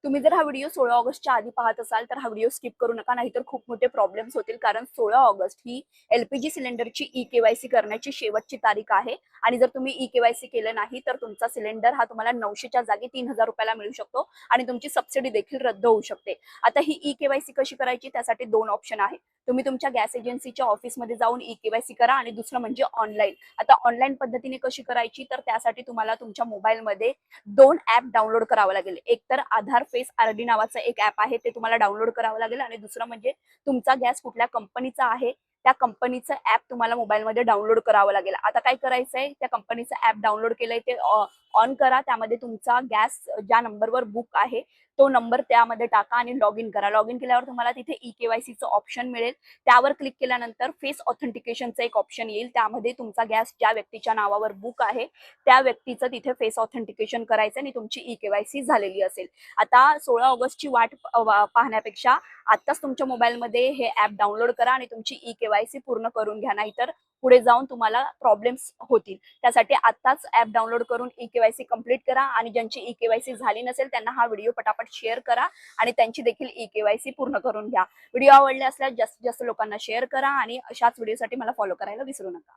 तुम्ही जर हा व्हिडिओ 16 ऑगस्टच्या आधी पाहत असाल तर हा व्हिडिओ स्किप करू नका, नाहीतर खूप मोठे प्रॉब्लेम्स होतील. कारण 16 ऑगस्ट ही एलपीजी सिलेंडरची ई-केवायसी करण्याची शेवटची तारीख आहे आणि जर तुम्ही ई-केवायसी केलं नाही तर तुमचा सिलेंडर हा तुम्हाला 900च्या जागी 3000 रुपयाला मिळू शकतो आणि तुमची सबसिडी देखील रद्द होऊ शकते. आता ही ई-केवायसी कशी करायची, त्यासाठी 2 ऑप्शन आहे. तुम्ही तुमच्या गॅस एजन्सीच्या ऑफिसमध्ये जाऊन ई-केवायसी करा आणि दुसरं म्हणजे ऑनलाईन. आता ऑनलाईन पद्धतीने कशी करायची, तर त्यासाठी तुम्हाला तुमच्या मोबाईलमध्ये 2 ॲप डाउनलोड करावं लागेल. एक तर आधार फेस आरडी नावाचं एक ॲप आहे, ते तुम्हाला डाउनलोड करावं लागेल आणि दुसरं म्हणजे तुमचा गॅस कुठल्या कंपनीचा आहे त्या कंपनीचं ॲप तुम्हाला मोबाईलमध्ये डाउनलोड करावं लागेल. आता काय करायचंय, त्या कंपनीचं ॲप डाउनलोड केलंय ते ऑन करा. त्यामध्ये तुमचा गॅस ज्या नंबरवर बुक आहे तो नंबर त्यामध्ये टाका आणि लॉग इन करा. लॉग इन केल्यावर तुम्हाला तिथे ई-केवायसीचं ऑप्शन मिळेल. त्यावर क्लिक केल्यानंतर फेस ऑथेंटिकेशनचं एक ऑप्शन येईल. त्यामध्ये तुमचा गॅस ज्या व्यक्तीच्या नावावर बुक आहे त्या व्यक्तीचं तिथे फेस ऑथेंटिकेशन करायचं आणि तुमची ई-केवायसी झालेली असेल. आता 16 ऑगस्टची वाट पाहण्यापेक्षा आत्ताच तुमच्या मोबाईलमध्ये हे ॲप डाउनलोड करा आणि तुमची ई-केवायसी पूर्ण करून घ्या, नाहीतर पुढे जाऊन तुम्हाला प्रॉब्लेम्स होतील. त्यासाठी आत्ताच ॲप डाउनलोड करून ई-केवायसी कंप्लीट करा आणि ज्यांची ई-केवायसी झाली नसेल त्यांना हा व्हिडिओ पटापट शेअर करा आणि त्यांची देखील ई-केवायसी पूर्ण करून घ्या. व्हिडिओ आवडले असल्यास जास्तीत जास्त लोकांना शेअर करा आणि अशाच व्हिडिओसाठी मला फॉलो करायला विसरू नका.